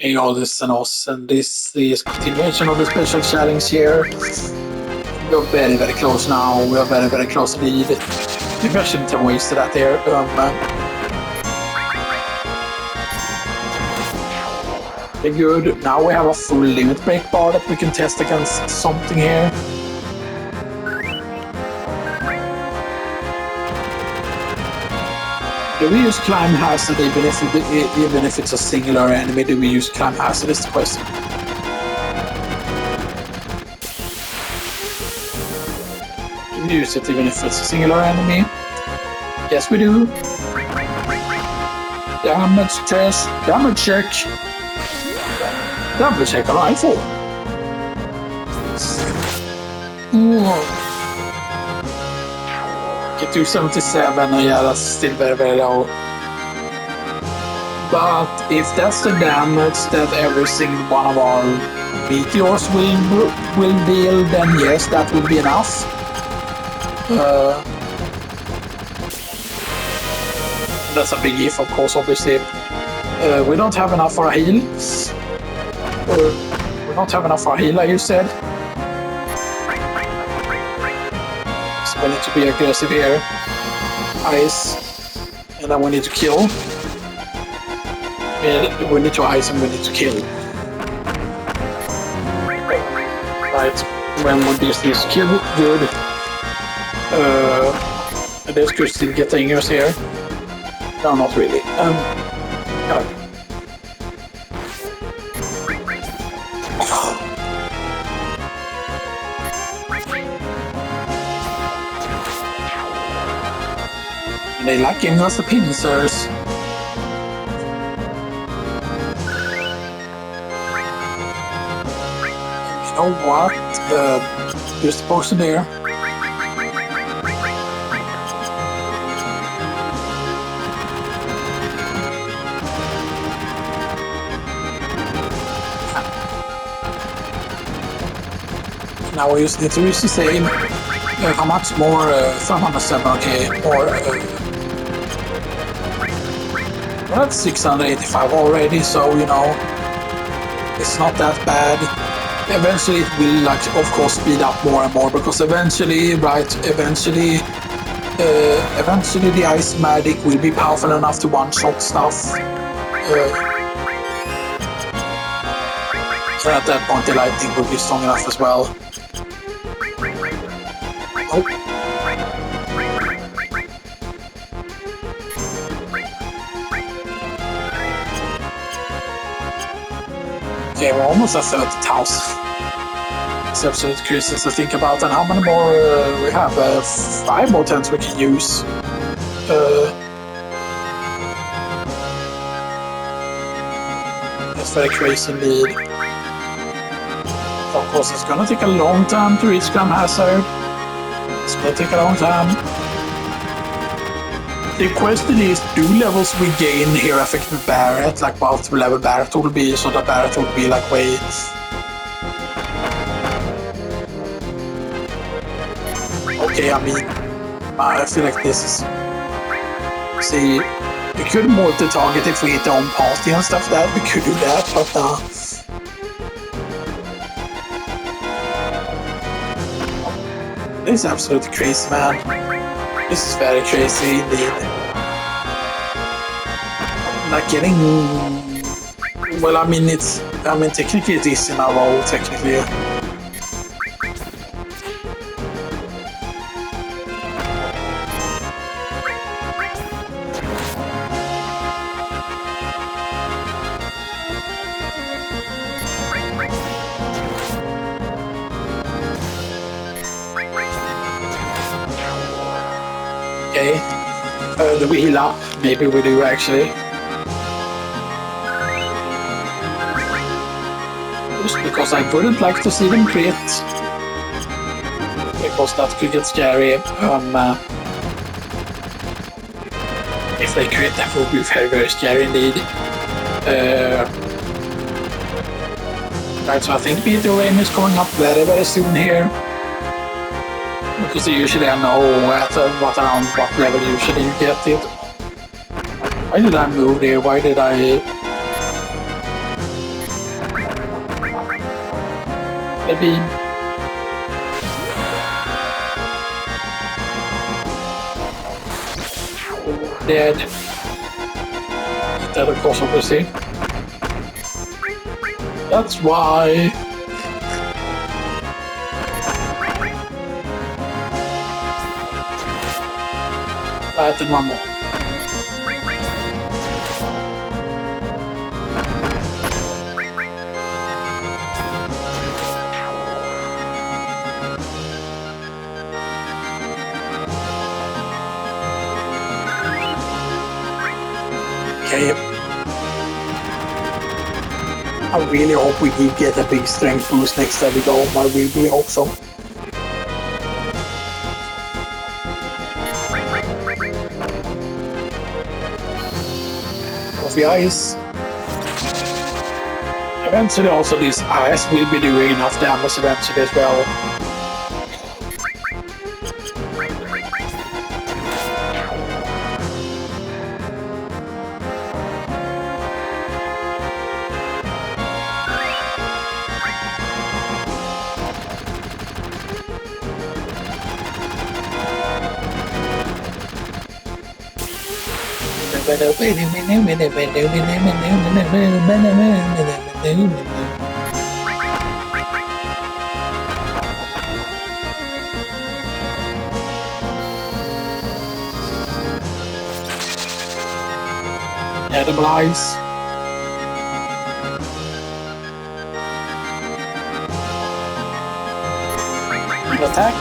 Hey all, this is Anos, and this is continuation of the special challenge here. We're very close now. We are very close indeed. Maybe I shouldn't have wasted that there. Very good. Now we have a full limit break bar that we can test against something here. Do we use climb hazard even if it's a singular enemy? Do we use climb hazard is the question. Do we use it even if it's a singular enemy? Yes, we do. Damage test, damage check. Damage check on rifle. Get to 77, yeah, that's still very low. But if that's the damage that every single one of our meteors will deal, then yes, that will be enough. That's a big if, of course, obviously. We don't have enough for a heal. We don't have enough for a heal, like you said. So we need to be aggressive here. Ice. And then we need to kill. We need to ice and we need to kill. Right. When would this kill? Good. This could still get dangerous here. No, not really. No. They like giving us the pincers. You know what? You're supposed to do. Now we just need to use the same. How much more? 507, okay. Or we're at 685 already, so you know it's not that bad. Eventually it will, like, of course, speed up more and more because eventually the ice magic will be powerful enough to one-shot stuff. And at that point the lightning will be strong enough as well. Oh. Okay, we're almost at 30,000. It's absolutely crazy to think about. And how many more we have? 5 more turns we can use. That's very crazy indeed. Of course, it's gonna take a long time to reach Climb Hazard. It's gonna take a long time. The question is, do levels we gain here affect the Barret? Like what level Barret will be, so the Barret will be like way... Okay, I mean, I feel like this is... See, we could multi-target if we hit the own party and stuff that, we could do that, but this is absolutely crazy, man. This is very crazy indeed. Like getting... Well, I mean, technically it is in our role, technically. Okay, do we heal up? Maybe we do actually. Just because I wouldn't like to see them crit. Because that could get scary. If they crit, that would be very scary indeed. Right, so I think meteor aim is going up very soon here. Because usually I know around what level usually you get it. Why did I move there? Why did I... The beam. Dead. Dead, of course, obviously. That's why. Right, and one more. Okay. I really hope we do get a big strength boost next time we go. I really hope so. Of the ice. Eventually also this ice will be doing enough damage eventually as well. Edible eyes. Attack.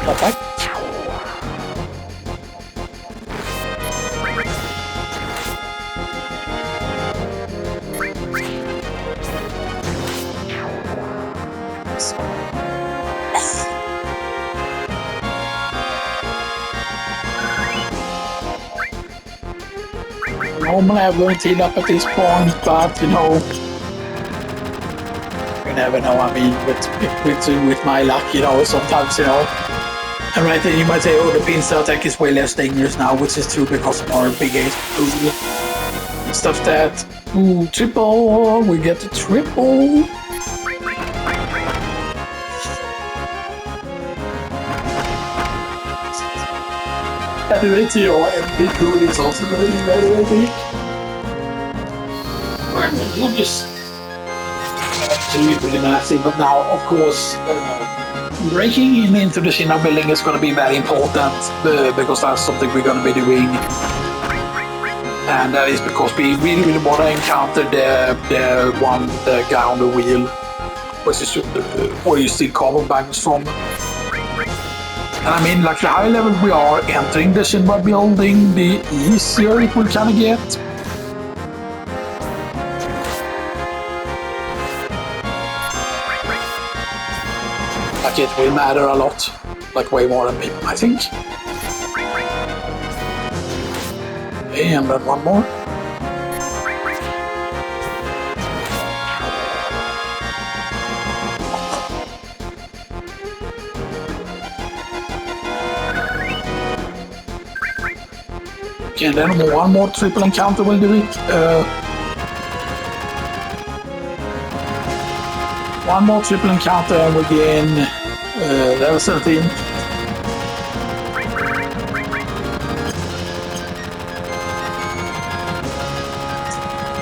Attack. Normally I won't heal up at this point, but you know, you never know. I mean, with my luck, you know, sometimes, you know. And right then you might say, oh, the pincer attack is way less dangerous now, which is true because more big ace stuff that. Ooh, triple, we get the triple. Anyway, to your MP pool is also really very big. We'll just really massive, but now, of course, breaking into the China building is going to be very important because that's something we're going to be doing. And that is because we really want to encounter the guy on the wheel, which is where you see carbon banks from. And I mean, like the higher level we are entering the Shinra building, the easier it will kind of get. Like it will matter a lot, like way more than people, I think. Okay, and then one more. Okay, and then one more triple encounter will do it. One more triple encounter and we'll gain level 17.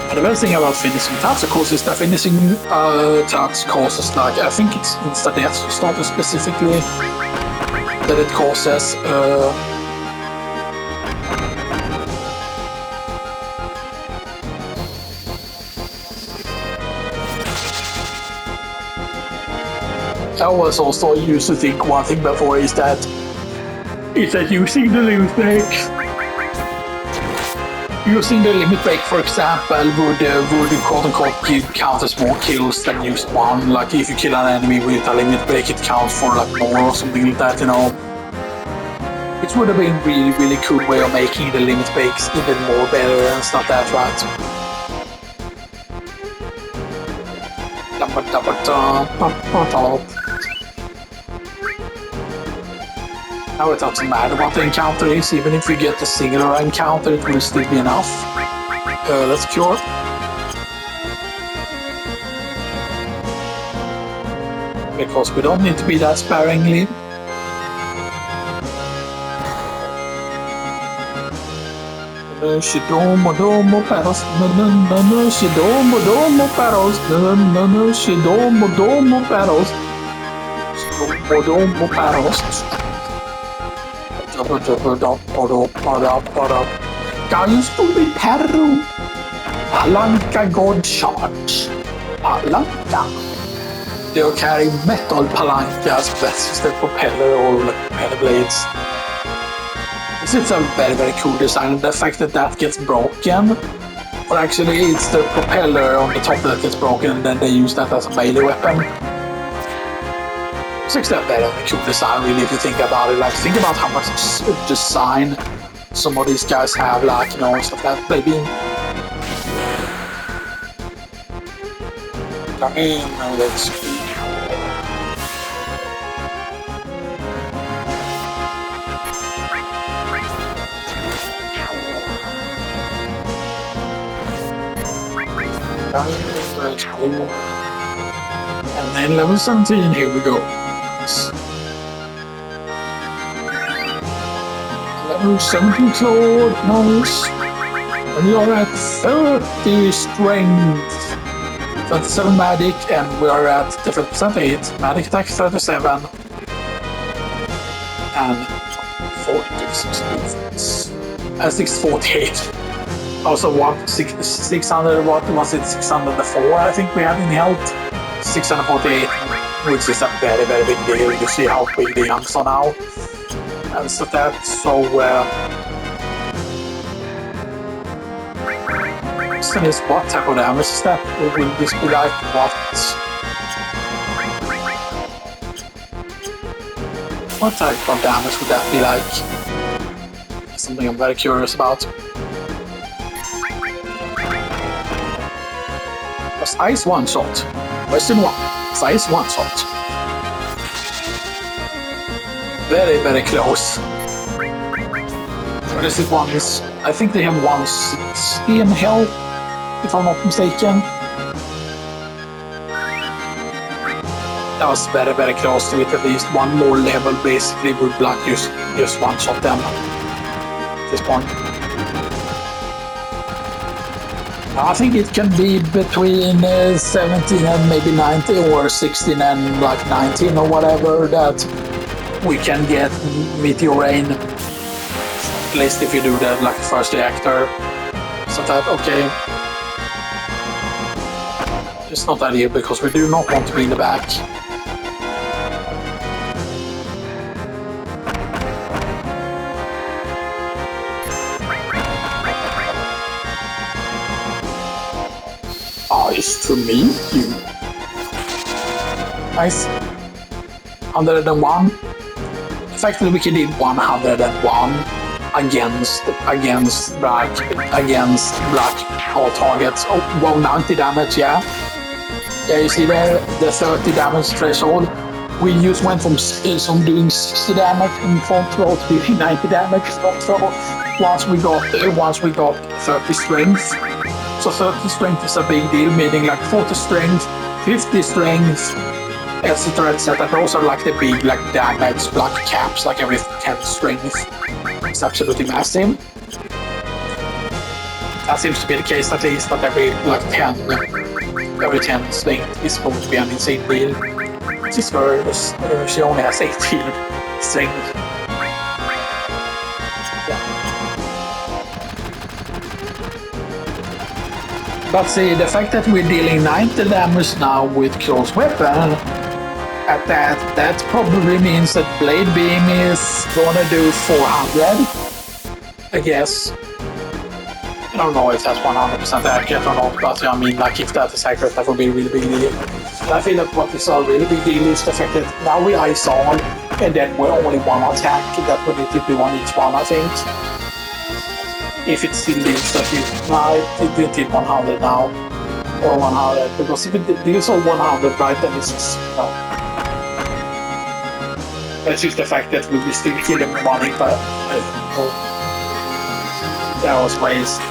And the best thing about finishing attacks, of course, is that finishing attacks causes, like, I think it's insta death, it's not specifically that it causes I was also used to think one thing before is that using the limit break, for example, would quote unquote count as more kills than just one. Like if you kill an enemy with a limit break, it counts for like more or something like that, you know. It would have been really cool way of making the limit breaks even more better and stuff like that, right? Now it doesn't matter what the encounter is, even if we get a singular encounter, it will still be enough. Let's cure. Because we don't need to be that sparingly. Shidomo domo paros, no shidomo domo paros, no shidomo domo paros, shidomo domo paros. Guy, you stupid perro! Palanca God Charge. Palanca. They'll carry metal palancas versus the propeller or propeller blades. This is a very, very cool design. The fact that that gets broken, or actually it's the propeller on the top that gets broken and then they use that as a melee weapon. It's actually a very, very cool design, really, if you think about it. Like, think about how much design some of these guys have, like, you know, stuff like that. Maybe. Come in, let's see. And then level 17, here we go. Level 17 Claude, nice. And we are at 30 strength, 37 magic, and we are at different percentage. Magic attack 37, and 46 defense. 648. Also, 600, what was it? 604, I think we had in health. 648, which is a very, very big deal. You see how big the Youngs are now. And so that, so, question is, what type of damage is that? Or will this be like what? What type of damage would that be like? Something I'm very curious about. Ice one shot. Question 1. Ice one shot. Very, very close. What is it? I think they have 160 in health, if I'm not mistaken. That was very, very close to it. At least one more level basically would like just one shot them at this point. I think it can be between 17 and maybe 90, or 16 and like 19 or whatever, that we can get Meteor Rain. At least if you do the like first reactor. So that, okay. It's not ideal because we do not want to be in the back. Nice to meet you. Nice. 101. Effectively, we can do 101 against black all targets. Oh, 190 damage, yeah. Yeah, you see there the 30 damage threshold. We just went from doing 60 damage in front row to doing 90 damage front row once we got 30 strength. So 30 strength is a big deal, meaning like 40 strength, 50 strength, etc. etc. Those are like the big like damage black caps, like every 10 strength. It's absolutely massive. That seems to be the case, at least, that every 10 strength is supposed to be an insane deal. This girl, she only has 18 strength. But see, the fact that we're dealing 90 damage now with close weapon, at that probably means that Blade Beam is gonna do 400, I guess. I don't know if that's 100% accurate or not, but I mean, like, if that is accurate, that would be a really big deal. And I feel that what is a really big deal is the fact that now we ice on, and then we're only one attack that we need to do on each one, I think. If it still deals that it did 100 now, or 100, because if it deals all 100, right, then it's just, you know. It's just the fact that we'll be still killing money, but that was waste.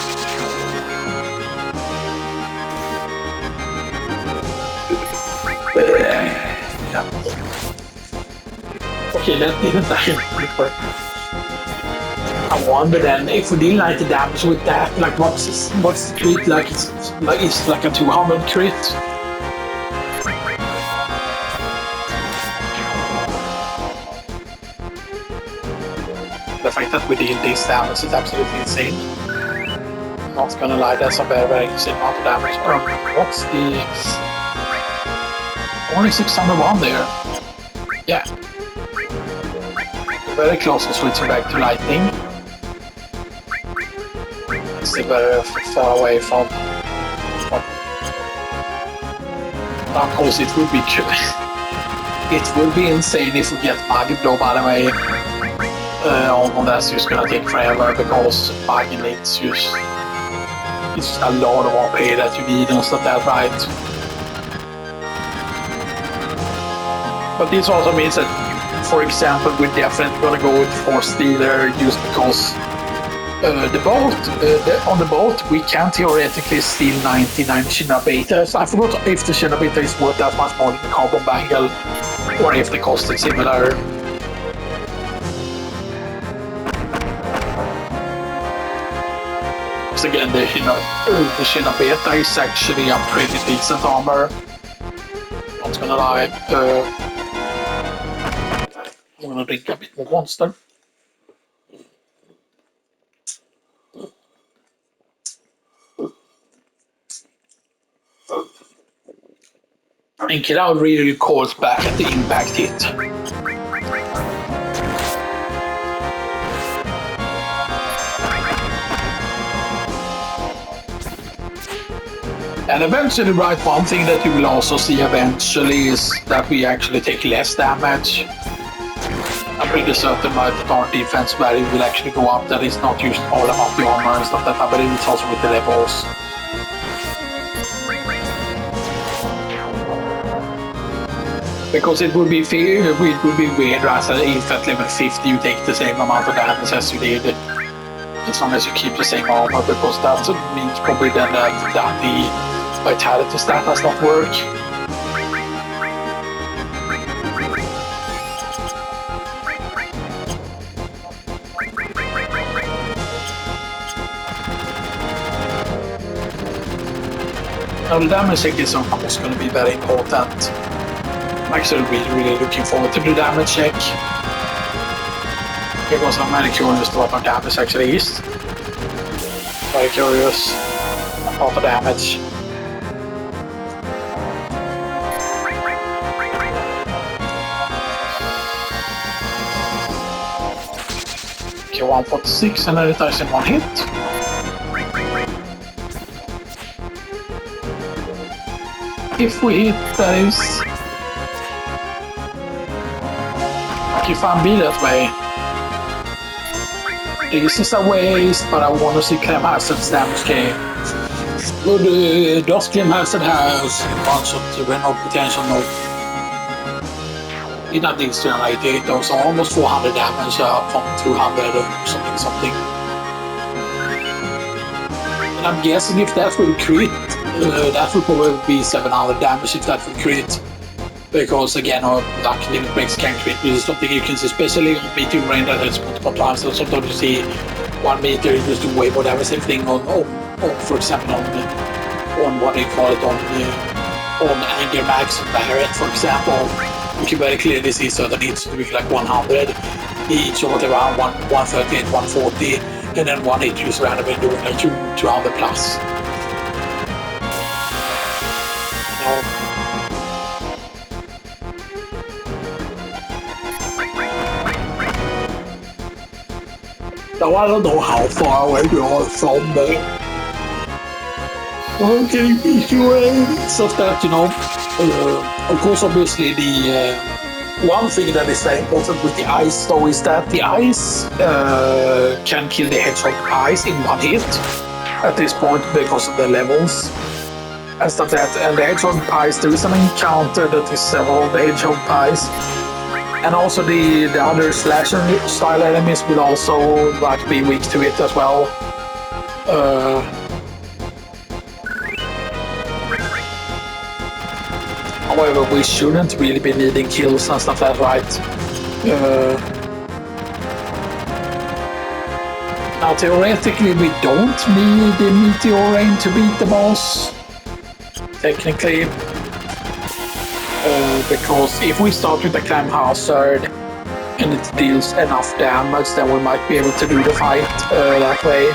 Okay, that didn't actually work. I wonder then if we deal 90 damage with that, like what's the crit like? It's like a 200 crit. The fact that we deal this damage is absolutely insane. Not gonna lie, that's a very insane amount of damage. What's the only 601 there? Yeah. Very close to switching back to lightning. Still very far away from. Of course, it would be it would be insane if we get Magic Blow, by the way. On that's just gonna take forever because Magic needs just it's a lot of OP that you need and stuff that right. But this also means that, for example, we're definitely gonna go with Force Stealer just because the boat on the boat we can theoretically steal 99 Shinabetas. I forgot if the Shinabeta is worth that much more than the Carbon Bangle or if the cost is similar. Because again, the Shinabeta is actually a pretty decent armor. Not gonna lie. I'm gonna drink a bit more Monster. And Cloud really calls back at the impact hit. And eventually, right, one thing that you will also see eventually is that we actually take less damage. I'm pretty certain that our defense value will actually go up, that it's not just all about the armor and stuff like that, but it's also with the levels. Because it would be fair, it would be weird as if at level 50 you take the same amount of damage as you did, as long as you keep the same armor, because that means probably then that the vitality stat does not work. Now the damage check is of course going to be very important. I'm actually really looking forward to the damage check, because I'm very curious to what our damage actually is. Very curious about the damage. Okay, 146 and then it dies in one hit. If we hit, that is. If I'm be that way. This is a waste, but I want to see Clem Hazard's damage game. Good, does Clem Hazard has a bunch of terminal potential mode? He not needs 388 though, so almost 400 damage from 200 or something. And I'm guessing if that will crit, that will probably be 700 damage if that will crit. Because again, our luck limit breaks can crit, which is something you can see, especially on meteor rain that has multiple times. So sometimes you see 1 meter, you just do way more damage. Same thing on for example, on what they call it, on Anger Max and Barret, for example. You can very clearly see certain hits to be like 100 each, or whatever, 138, 140, and then one hit just randomly doing like 200 plus. Now I don't know how far away we are from the stuff that, you know, of course, obviously the one thing that is very important with the ice though is that the ice can kill the hedgehog pies in one hit at this point because of the levels and stuff like that. And the hedgehog pies, there is an encounter that is several of the hedgehog pies. And also the other slasher style enemies will also like be weak to it as well. However, we shouldn't really be needing kills and stuff like that, right? Now theoretically we don't need the meteor rain to beat the boss. Technically. Because if we start with the clam hazard and it deals enough damage, then we might be able to do the fight that way.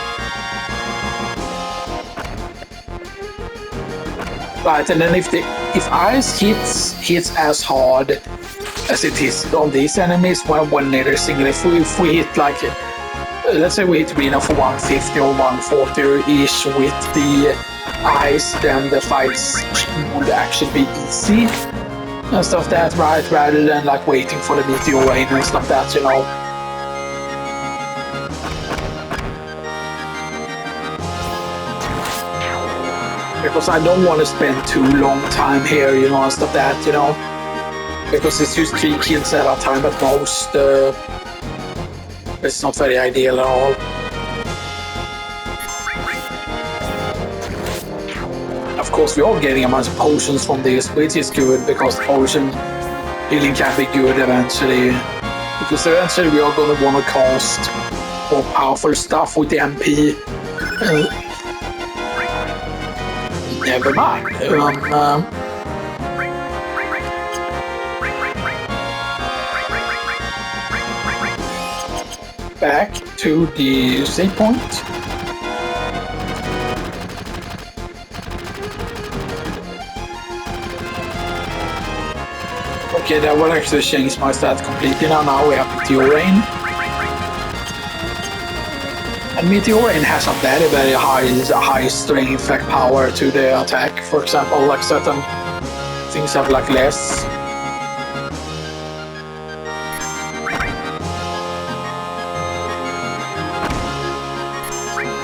Right, and then if ice hits as hard as it hits on these enemies when they're single, if we hit like let's say we hit Reno for 150 or 140-ish with the ice, then the fights would actually be easy and stuff that, right? Rather than like waiting for the meteor rain and stuff that, you know. Because I don't want to spend too long time here, you know, and stuff that, you know. Because it's just 3 kills at a time at most. It's not very ideal at all. Of course, we are getting a bunch of potions from this, which is good because potion healing can be good eventually. Because eventually we are going to want to cast more powerful stuff with the MP. Never mind. Back to the save point. Okay, that will actually change my stat completely now. Now we have Meteor Rain. And Meteor Rain has a very, very high strength like power to the attack. For example, like certain things have like less.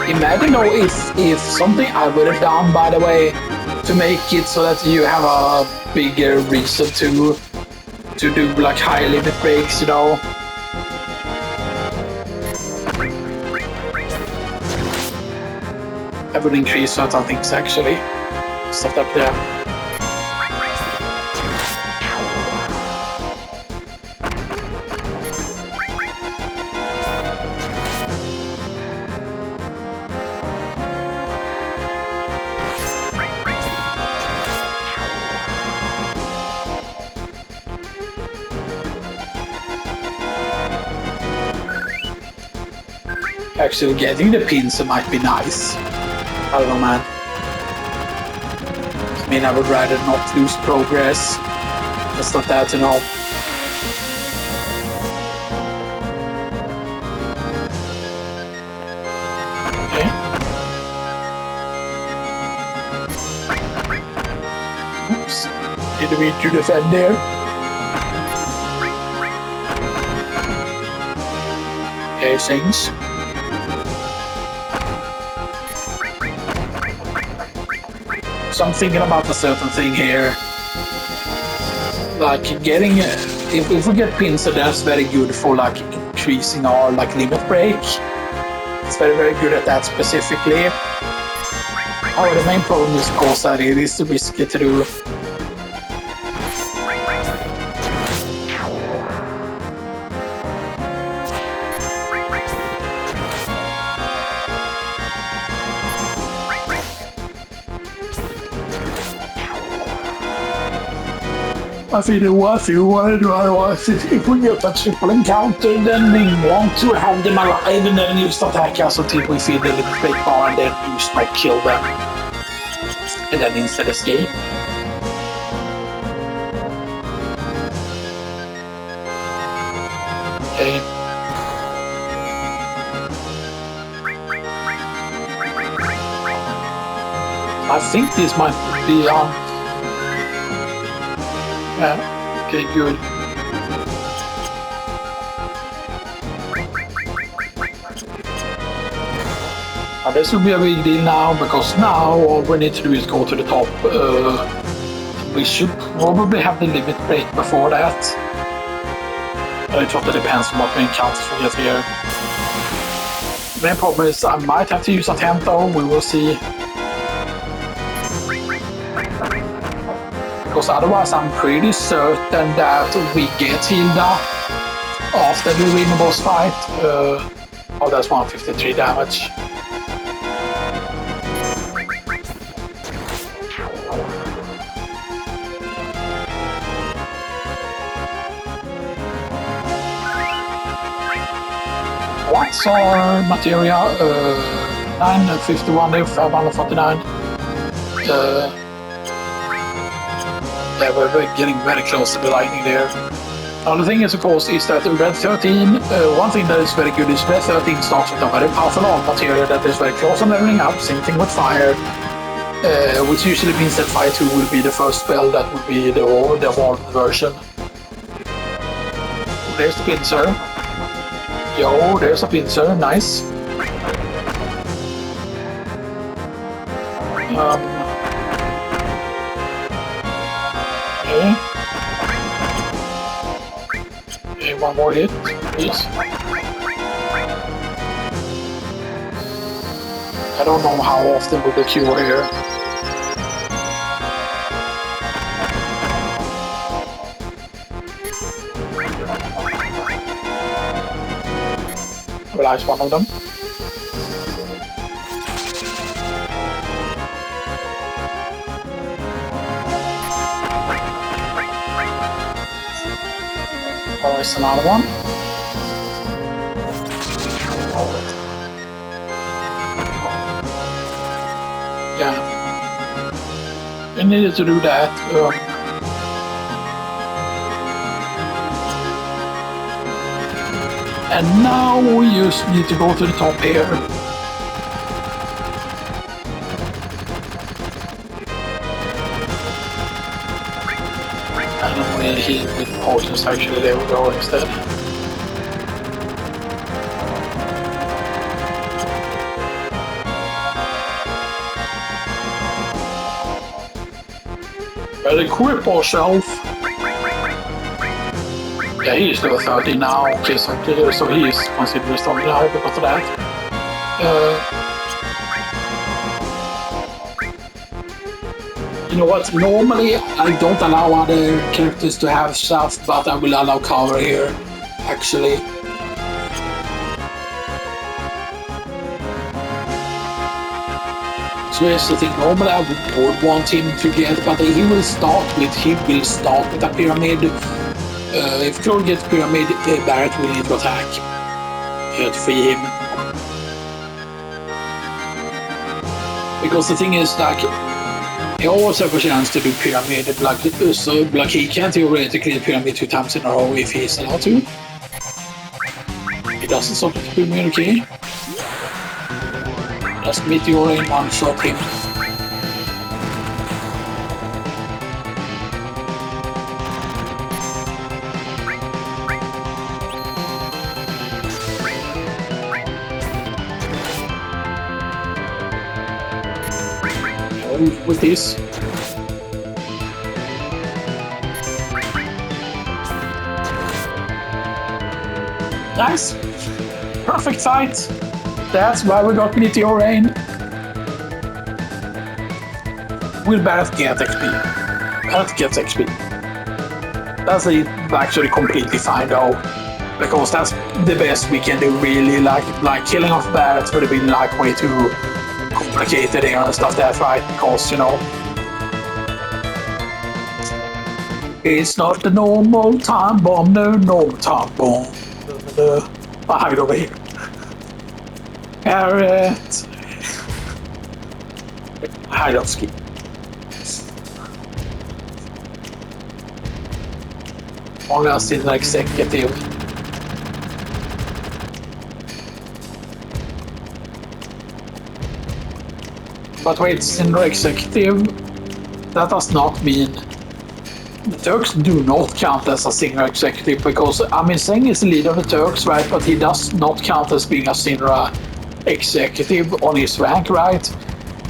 Imagine though if something I would have done, by the way, to make it so that you have a bigger reason to do like high limit breaks, you know. I would increase certain things actually. Stuff up there. Actually getting the pins might be nice. I don't know, man. I mean, I would rather not lose progress. It's not that, you know. Okay. Oops. Didn't mean to defend there. Okay, things. So I'm thinking about a certain thing here. Like getting, if we get pins, so that's very good for like increasing our like limit break. It's very, very good at that specifically. Oh, the main problem is of course that it is risky to do. I think what you want to do otherwise is if we get a triple encounter, then we want to have them alive and then just attack us until we feel the limit break bar and then just like kill them. And then instead escape. Okay. I think this might be yeah, okay, good. This will be a big deal now, because now all we need to do is go to the top. We should probably have the limit break before that. But it totally depends on what main encounters we get here. The main problem is I might have to use a tent though, we will see. Because otherwise I'm pretty certain that we get Hilda after we win the boss fight. Oh, that's 153 damage. What's our materia? 951 if 549. Yeah, we're getting very close to the lightning there. Now the thing is, of course, is that Red 13, one thing that is very good is Red 13 starts with a very powerful materia that is very close on leveling up, same thing with Fire, which usually means that Fire 2 will be the first spell that will be the evolved version. There's the pincer. Yo, there's a pincer, nice. Okay. Okay, one more hit, please. I don't know how often will the cure here. Realize one of them. Oh, it's another one. Yeah. We needed to do that. And now we just need to go to the top here. And we heal with potions, actually, there we go instead. Well, equip ourselves. Yeah, he is level 30 now, okay, so he is considerably strong now because of that. You know what, normally I don't allow other characters to have stuff, but I will allow cover here, actually. So here's the thing, normally I would want him to get, but he will start with a pyramid. If Claude gets pyramid, Barrett will need to attack to free him. Because the thing is, like, he always have a chance to do pyramid, so like he can theoretically do pyramid 2 times in a row if he's allowed to. He doesn't stop at pyramid, okay? Just meteor in one shot him. With this. Nice! Perfect fight! That's why we got Meteor Rain. Will Barrett get XP? Barrett gets XP. That's actually completely fine though. Because that's the best we can do really, like killing off Barrett would have been like way too complicated here and stuff that, right? Because, you know, it's not the normal time bomb, no normal time bomb. I hide over here. Barrett. Hide off ski. Only I still like executive. But wait, Sinner executive, that does not mean the Turks do not count as a Sinner executive, because I mean Seng is the leader of the Turks, right? But he does not count as being a Sinner executive on his rank, right?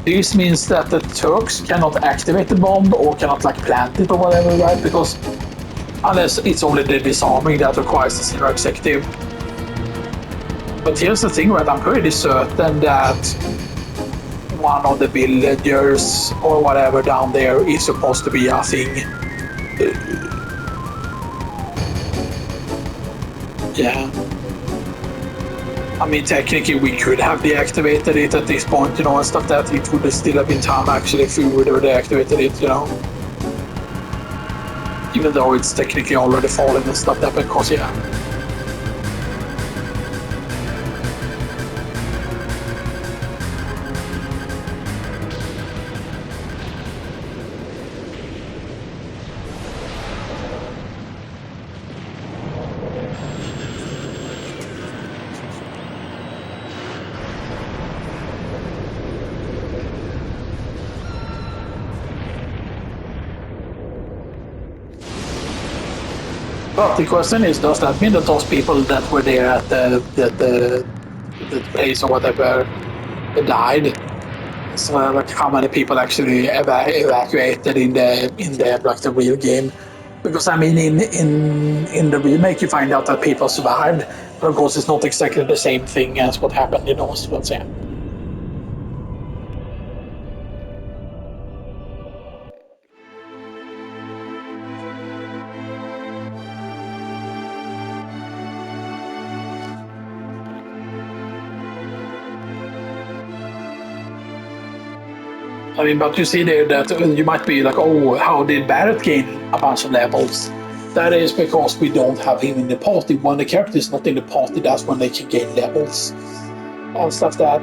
This means that the Turks cannot activate the bomb or cannot like plant it or whatever, right? Because unless it's only the disarming that requires a Sinner executive. But here's the thing, right? I'm pretty certain that one of the villagers or whatever down there is supposed to be a thing. Yeah. I mean, technically, we could have deactivated it at this point, and stuff that it would still have been time actually if we would have deactivated it. Even though it's technically already fallen and stuff that, because, yeah. But the question is, does that mean that those people that were there at the place or whatever died? So, like, how many people actually evacuated in the like the real game? Because I mean, in the remake, you find out that people survived, but of course, it's not exactly the same thing as what happened in Oz. But yeah. I mean, but you see there that you might be like, oh, how did Barrett gain a bunch of levels? That is because we don't have him in the party. When the character is not in the party, that's when they can gain levels and stuff that.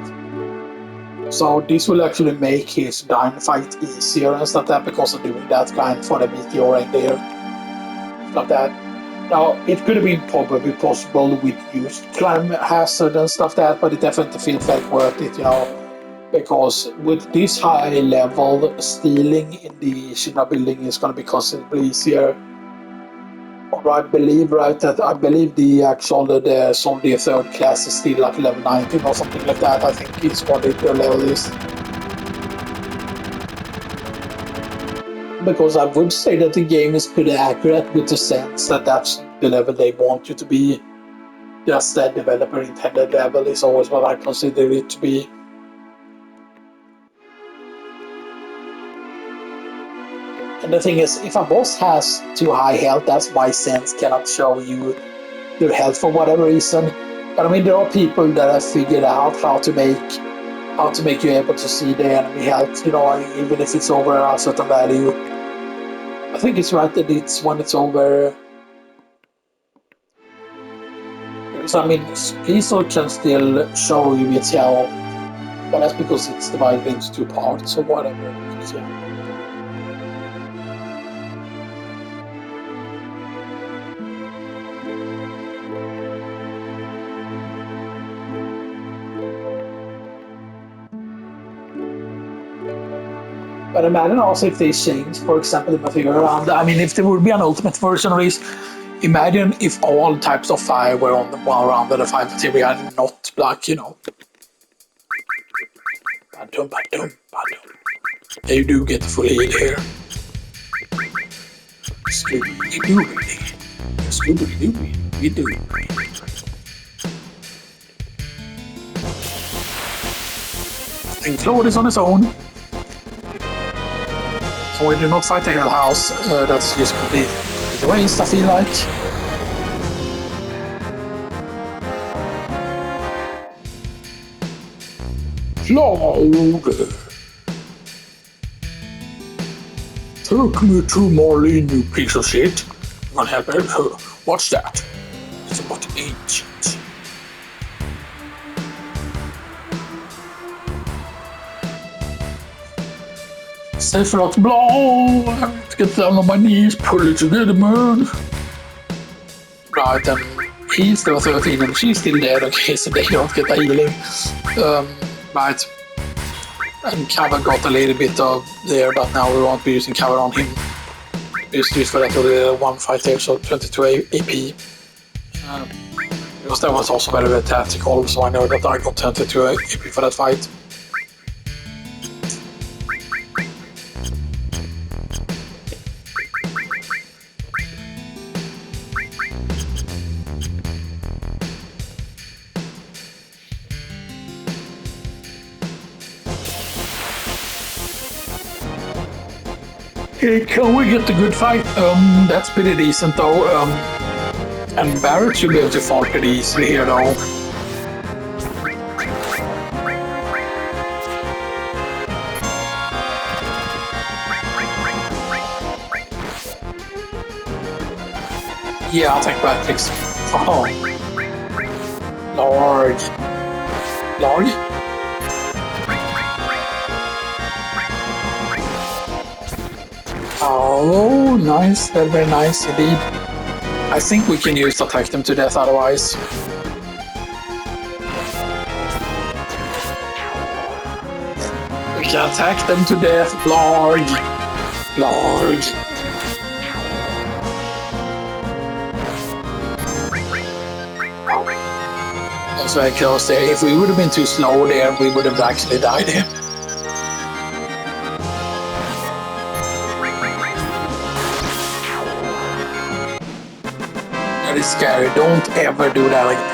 So this will actually make his dying fight easier and stuff that because of doing that kind for the meteor in there. Stuff that. Now, it could have been probably possible with used climb hazard and stuff that, but it definitely feels like worth it. Because with this high level, stealing in the China building is going to be considerably easier. Or I believe, right, that I believe the actual the Zombie third class is still like level 19 or something like that. I think is what the level is. Because I would say that the game is pretty accurate with the sense that that's the level they want you to be. Just that developer intended level is always what I consider it to be. And the thing is, if a boss has too high health, that's why Sense cannot show you their health for whatever reason. But I mean, there are people that have figured out how to make you able to see the enemy health, even if it's over a certain value. I think it's right that it's when it's over. Because I mean, Skizo can still show you its health, but that's because it's divided into two parts or whatever. Because, yeah. But imagine also if they change, for example, the material around. I mean, if there would be an ultimate version of this, imagine if all types of fire were on the one around the fire material and not like, Badum, badum, badum. You do get the full heal here. Scooby-Dooby. Scooby-Dooby. We do. And Claude is on his own. So we do not fight the Hell House. That's just complete waste, I feel like. Claude! Take me to Marlene, you piece of shit. I'm gonna help her. What's that? It's about ancient. Sephiroth blow! I have to get down on my knees, pull it together, man. Right, and he's still 13 and she's still dead, okay, so they don't get a healing. Right. And cover got a little bit of there, but now we won't be using cover on him. We used to use for that with one fight there, so 22 AP. Because that was also very, very tactical, so I know that I got 22 AP for that fight. Can we get the good fight? That's pretty decent though. And Barrett should be able to fall pretty easily here, though. Yeah, I'll take Patrick's. Oh. Large. Large? Oh, nice. Very, very nice indeed. I think we can use attack them to death otherwise. We can attack them to death. Large. Large. That's very close there. If we would have been too slow there, we would have actually died here. That is scary. Don't ever do that again.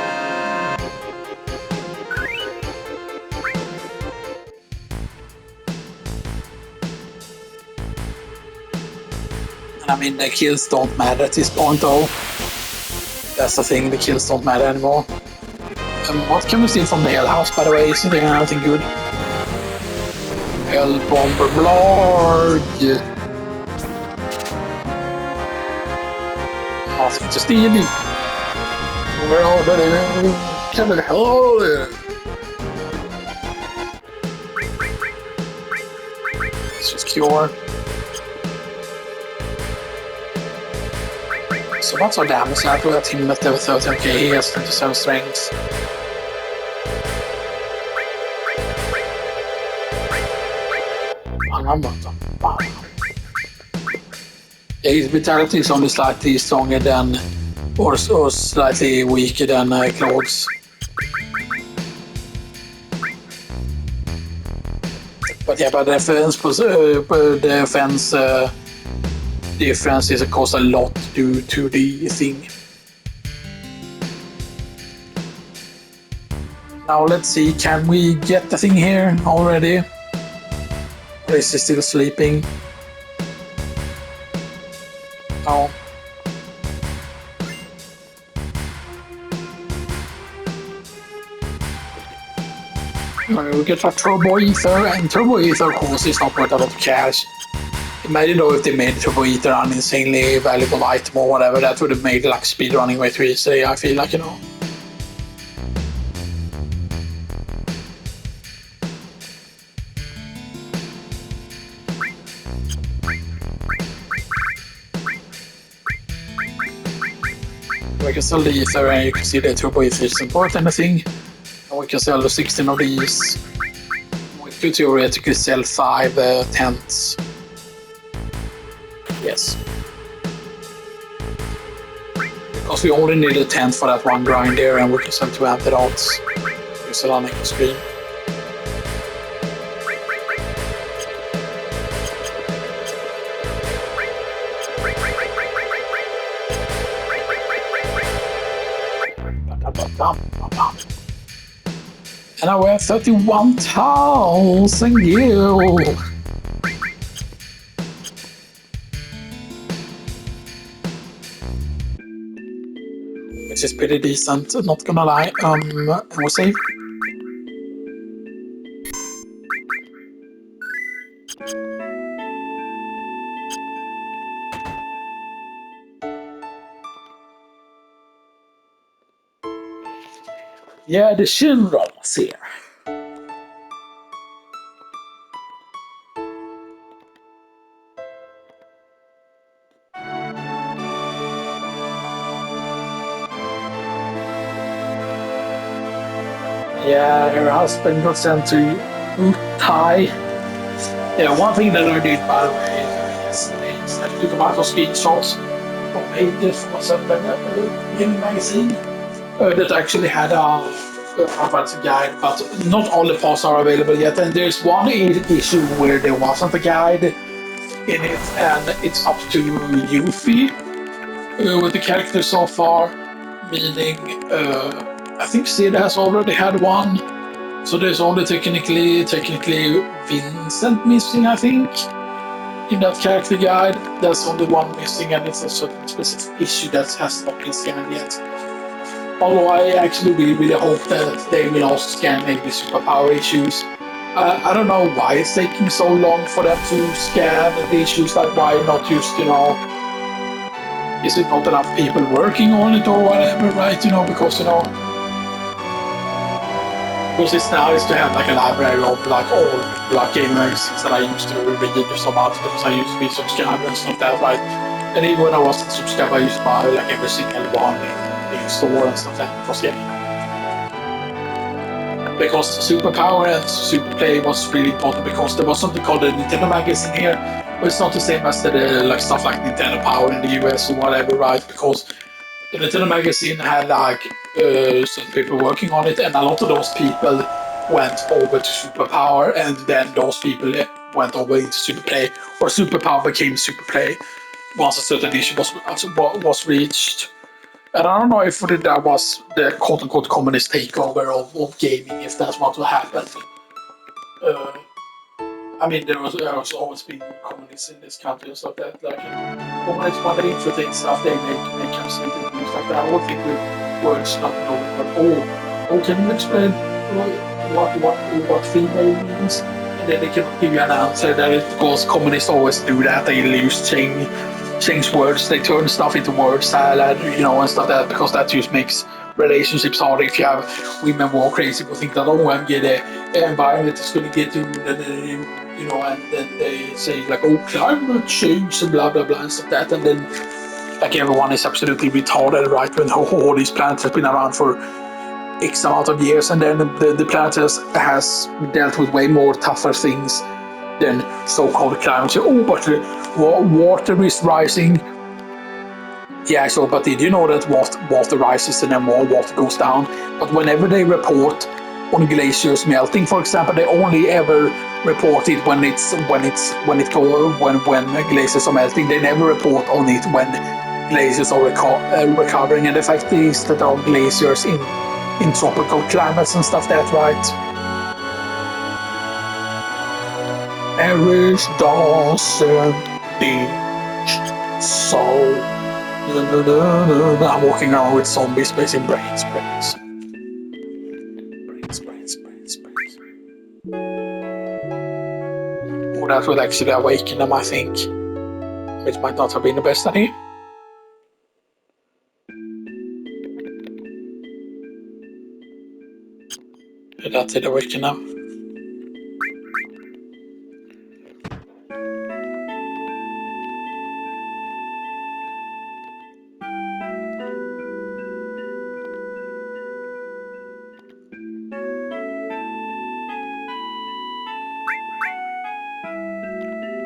And I mean, the kills don't matter at this point, though. That's the thing, the kills don't matter anymore. What can we steal from the Hell House, by the way? Isn't there anything good? Hell Bomber Blood! Nothing to steal. Where are they? Can the hell? Let's just cure. So what's our damage? I thought that him left over 13. Okay, he has 27 strength. Yeah, his vitality is only slightly stronger than, or slightly weaker than Claude's. But yeah, but the defense difference is of course a lot due to the thing. Now let's see, can we get the thing here already? Or is he still sleeping? No. We get a Turbo Ether, and Turbo Ether of course is not worth a lot of cash. Imagine though if they made Turbo Ether an insanely valuable item or whatever, that would have made like speedrunning way too easy, I feel like, you know. We can sell the Ether and you can see the Turbo Ether isn't worth anything. And we can sell 16 of these. We could theoretically sell 5 tents. Yes. Because we only need a tent for that one grind there, and we can sell 2 antidotes. We sell on Echo Screen. And now we have 31,000 gil. Which is pretty decent, not gonna lie. And we save. Yeah, the Shinrons here. Yeah, her husband got sent to Utai. Yeah, one thing that I did, by the way, is I took a bunch of screenshots from pages from a gaming magazine that actually had a guide, but not all the parts are available yet. And there's one issue where there wasn't a guide in it, and it's up to Yuffie with the characters so far, meaning I think Sid has already had one, so there's only technically Vincent missing, I think. in that character guide. There's only one missing, and it's a certain specific issue that has not been scanned yet. Although I actually really hope that they will also scan maybe superpower issues. I don't know why it's taking so long for them to scan the issues. Like, why not just, is it not enough people working on it or whatever, right? Because it's nice to have like a library of like all like game magazines that I used to read so much because I used to be subscribed and stuff like that, right? And even when I wasn't subscribed, I used to buy like every single one in the store and stuff like that. Because Superpower and Superplay was really important because there was something called the Nintendo Magazine here, but it's not the same as the like stuff like Nintendo Power in the US or whatever, right? Because the Nintendo Magazine had like some people working on it, and a lot of those people went over to Superpower, and then those people went over into Superplay, or Superpower became Superplay once a certain issue was reached. And I don't know if that was the quote-unquote communist takeover of gaming, if that's what will happen. Uh, I mean, there's always been communists in this country and stuff like that. Like, communists, when they infiltrate stuff, they make up stupid things like that. I don't think with words not knowing, but can you explain what female means? And then they cannot give you an answer. That is because communists always do that. They change words. They turn stuff into word salad, and stuff like that, because that just makes relationships harder. If you have women more crazy people think that, I'm getting the environment is going to get you, and then they say like, climate change and blah blah blah and stuff like that, and then like everyone is absolutely retarded, right? When all these planets have been around for X amount of years, and then the planet has dealt with way more tougher things than so-called climate change. But the water is rising. Yeah, so, but did you know that water rises and then more water goes down? But whenever they report on glaciers melting, for example, they only ever report it when glaciers are melting. They never report on it when glaciers are recovering. And the fact is that there are glaciers in tropical climates and stuff. That's right. Eris doesn't teach so. I'm walking around with zombies basing brains. Oh, that will actually awaken them, I think. Which might not have been the best idea. That did awaken them.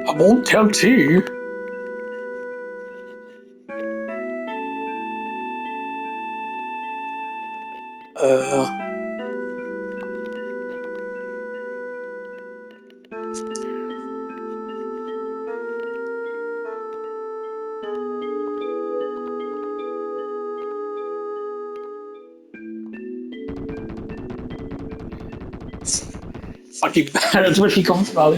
I won't tell T. Fucking parents where she comes from.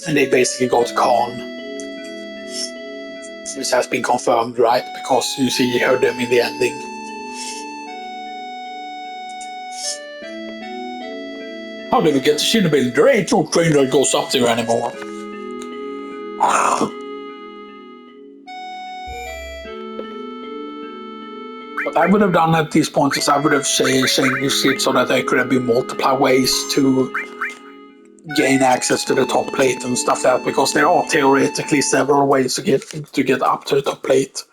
And they basically go to Khan, which has been confirmed, right? Because you see, you heard them in the ending. How did we get to Shinobi? There ain't no train that goes up there anymore. What I would have done at this point is I would have changed it so that there could have been multiple ways to gain access to the top plate and stuff like that, because there are theoretically several ways to get up to the top plate.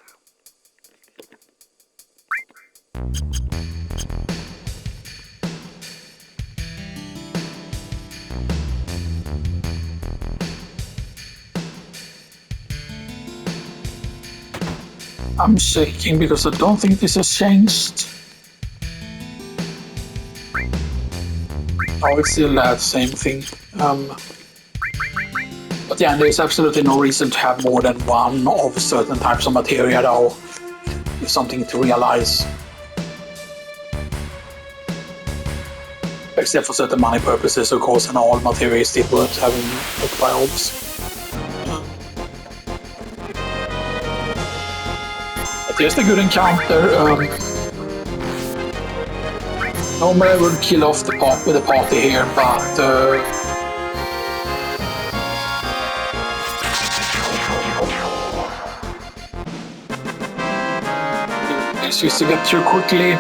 I'm shaking because I don't think this has changed. Oh, it's still that same thing. But yeah, there's absolutely no reason to have more than one of certain types of material, though. It's something to realize. except for certain money purposes, of course, and all materials still worth having by orbs. But here's the good encounter. Normally I would kill off the party here, but it's used to get through quickly.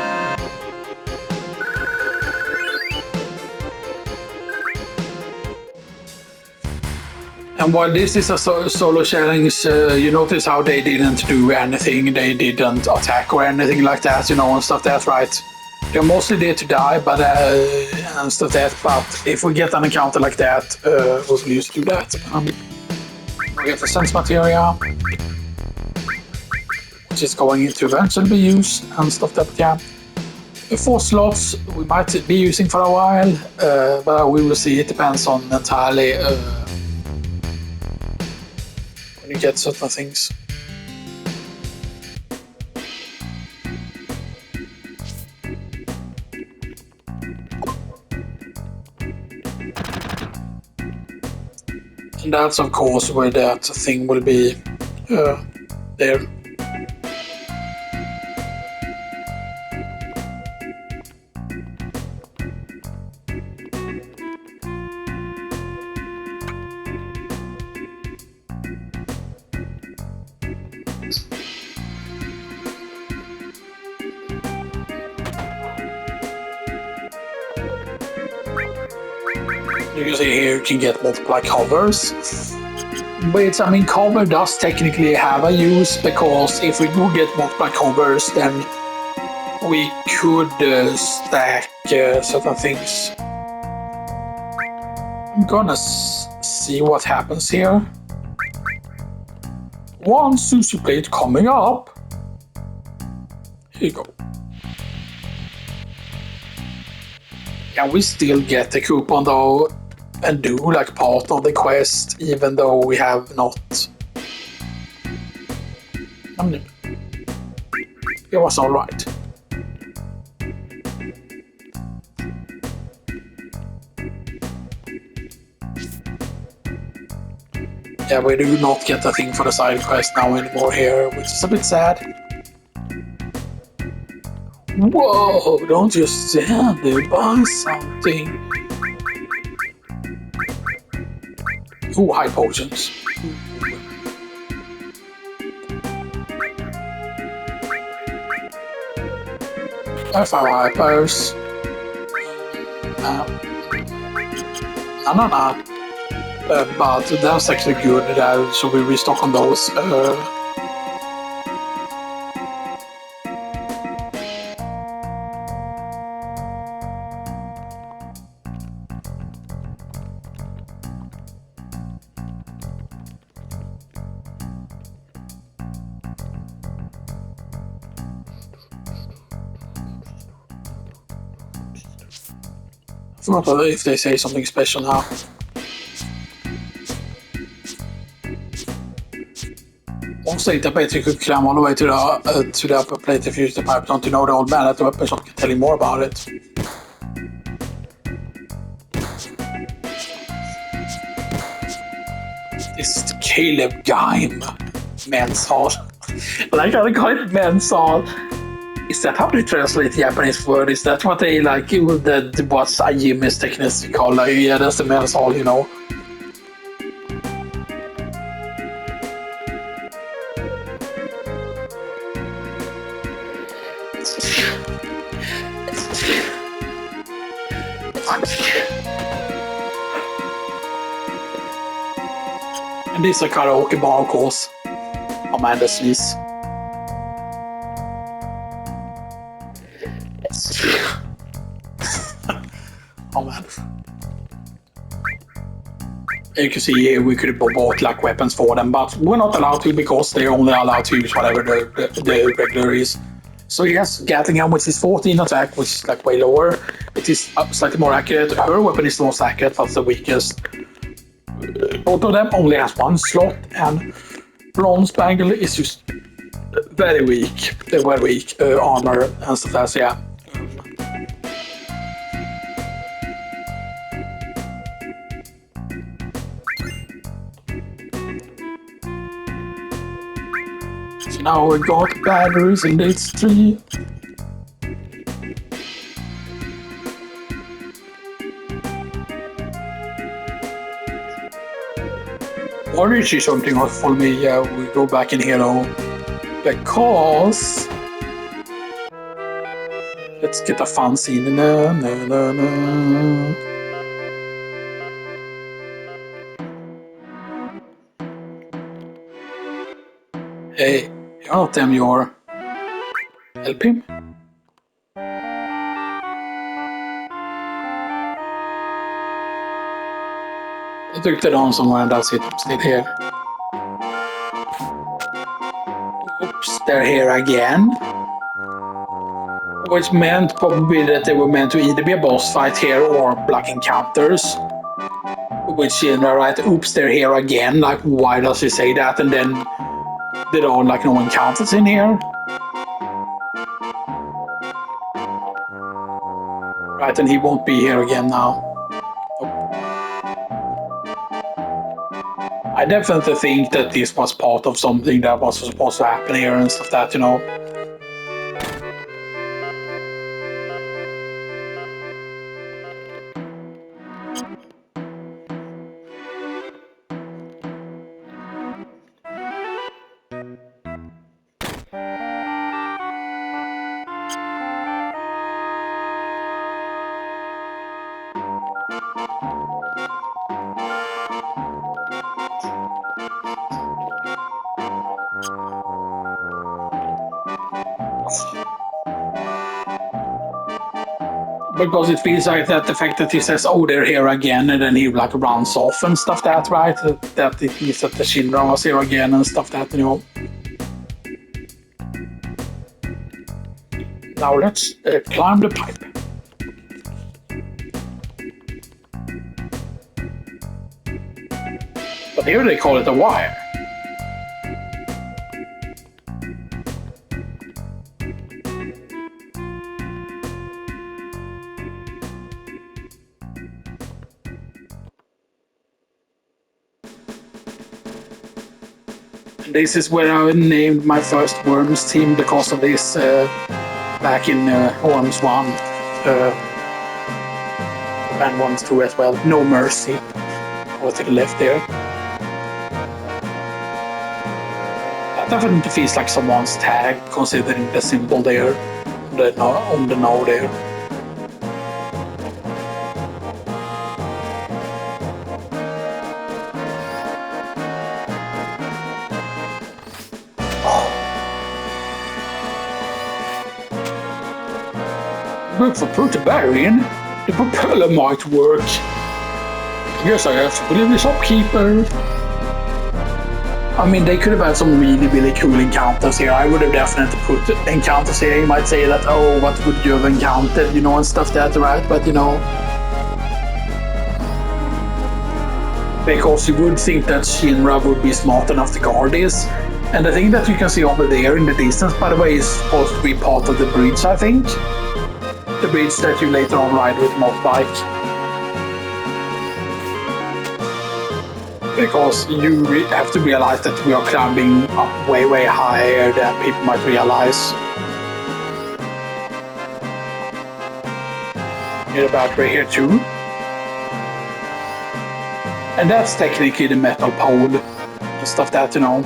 And while this is a solo challenge, you notice how they didn't do anything, they didn't attack or anything like that, you know, and stuff. That's right. They're mostly there to die, but and stuff that. But if we get an encounter like that, we'll use to do that. We get the sense materia, which is going to eventually be used and stuff that. Yeah, the 4 slots we might be using for a while, but we will see. It depends on entirely when you get certain things. And that's of course where that thing will be there. You can see here you can get multiple covers. But I mean, cover does technically have a use, because if we do get multiple covers, then we could stack certain things. I'm gonna see what happens here. 1 sushi plate coming up. Here you go. Can we still get the coupon though and do like part of the quest, even though we have not? I mean, it was alright. Yeah, we do not get a thing for the side quest now anymore here, which is a bit sad. Whoa, don't you stand there, buy something. Ooh, high potions. F5 hypers. No. But that's actually good, so we restock on those. I forgot if they say something special now. Also, the plate you could climb all the way to the upper plate if you use the pipe. Don't you know the old man at the weapon shop can tell you more about it? This is the Caleb Gaim men's hall. Like how they call it men's hall. Is that how they translate the Japanese word? Is that what they like? What's a gym is technically called? Like, yeah, that's the men's hall, you know. And this is a karaoke bar, of course. Amanda Swiss. Oh man. You can see here we could have bought like weapons for them, but we're not allowed to because they're only allowed to use whatever the regular is. So yes, Gatling gun, which is 14 attack, which is like way lower. It is slightly more accurate. Her weapon is the most accurate, but the weakest. Both of them only has 1 slot, and Bronze Bangle is just very weak. They're very weak armor and stuff like that, so yeah. Now we got batteries in this tree. Or is she something else for me? Yeah, we go back in here now. Because let's get a fun scene. Na, na, na, na. Hey, you're not them, you're. Help him? Jag tryckte dem somewhere and that's it. Stay here. Oops, they're here again. Which meant probably that they were meant to either be a boss fight here or block encounters. Which, you know, right? Oops, they're here again. Like, why does he say that? And then there are like no encounters in here. Right, and he won't be here again now. I definitely think that this was part of something that was supposed to happen here and stuff that, you know. Because it feels like that the fact that he says, oh, they're here again, and then he like runs off and stuff that, right? That it means that the Shinra was here again and stuff that, you know. Now let's climb the pipe. But here they call it a wire. This is where I named my first Worms team because of this back in Worms 1 and Worms 2 as well. No Mercy over to the left there. That definitely feels like someone's tag considering the symbol there on the node there. But for put the battery in, the propeller might work. I guess I have to believe the shopkeeper. I mean, they could have had some really, really cool encounters here. I would have definitely put encounters here. You might say that, oh, what would you have encountered, you know, and stuff that, right? But, you know, because you would think that Shinra would be smart enough to guard this. And the thing that you can see over there in the distance, by the way, is supposed to be part of the bridge, I think. The bridge that you later on ride with motorbike. Because you have to realize that we are climbing up way, way higher than people might realize. Need a battery here too. And that's technically the metal pole and stuff that, you know.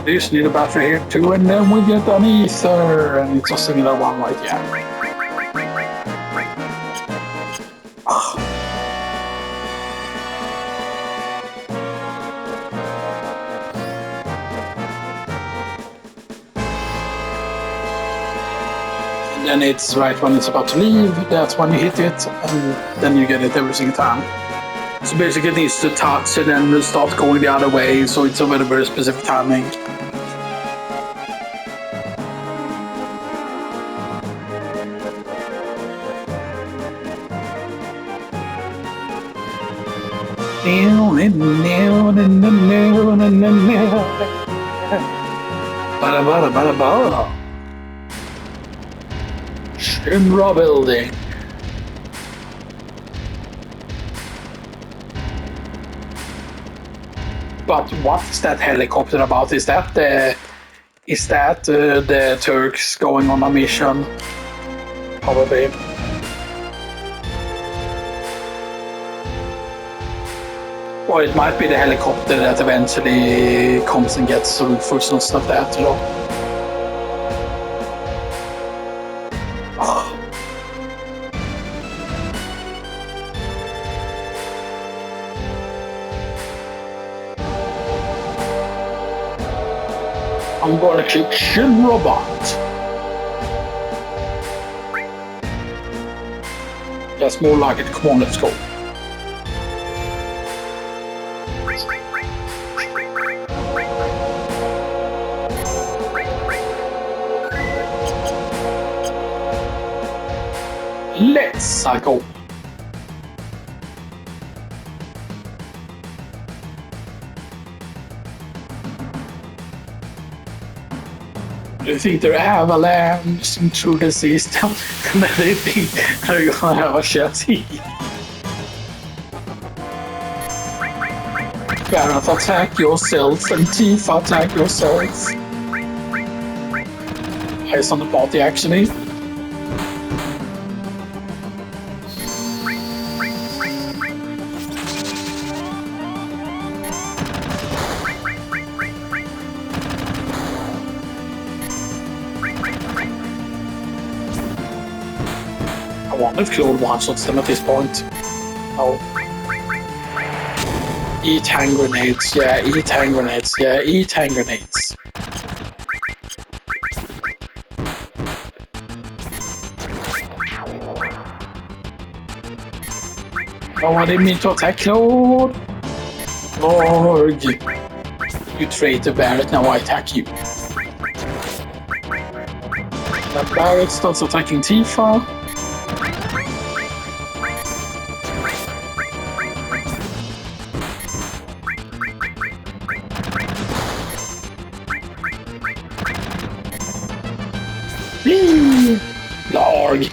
This need a battery here too, and then we get an ether, and it's a similar one right here. Oh. And then it's right when it's about to leave, that's when you hit it, and then you get it every single time. So basically it needs to touch and then start going the other way, so it's a very, very specific timing. Shinra building. But what's that helicopter about? Is that the Turks going on a mission? Probably. Or it might be the helicopter that eventually comes and gets some food and stuff there, you know. I'm gonna click Shin Robot. That's more like it. Come on, let's go. Let's go. Do you think they're avalanching through the system? And then they think they're gonna have a chassis. Gareth, attack yourself, and Tifa, attack yourself. Here's on the party actually. I wonder if Claude one-shots them at this point. No. Eat hand grenades, yeah, eat hand grenades, yeah, eat hand grenades. Oh, I didn't mean to attack Claude. Lord. You traitor Barrett, now I attack you. Then Barrett starts attacking Tifa. Lord.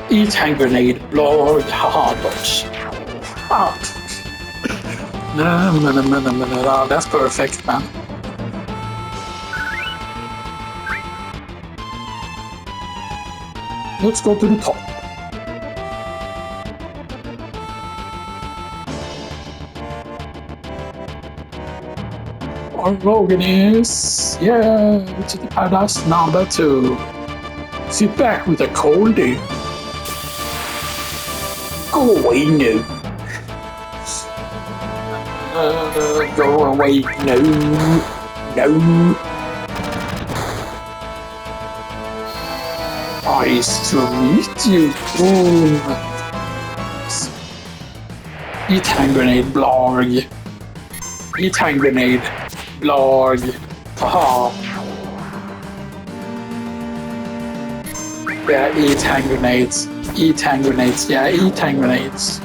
Eat hand grenade, Lord. Haha, dodge. No, that's perfect, man. Let's go to the top. Our Logan is, yeah, to the paradise number 2. Sit back with a coldie. Go away now. Go away, no. Nice to meet you. Eat hand grenade, blog. Eat hand grenade. Blog. Haha. Yeah, eat hand grenades. Eat hand grenades. Yeah, eat hand grenades.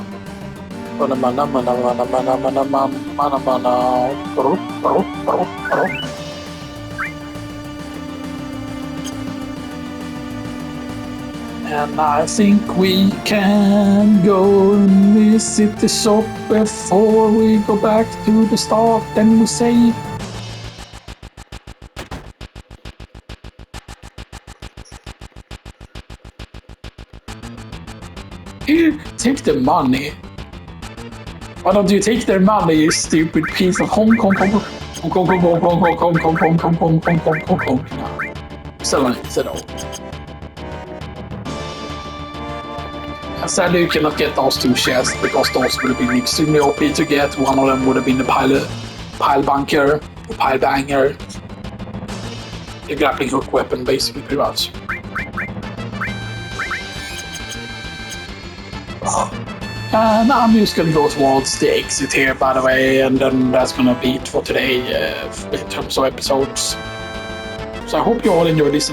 And I think we can go and visit the shop before we go back to the start. Then we say, here, take the money. Why don't you take their money, you stupid piece of Hong Kong? Said all. Sadly, you cannot get those 2 chests because those would have been extremely OP to get. One of them would have been the pile bunker, or pile banger, the grappling hook weapon, basically, pretty much. And I'm just gonna go towards the exit here, by the way, and then that's gonna be it for today in terms of episodes. So I hope you all enjoyed this.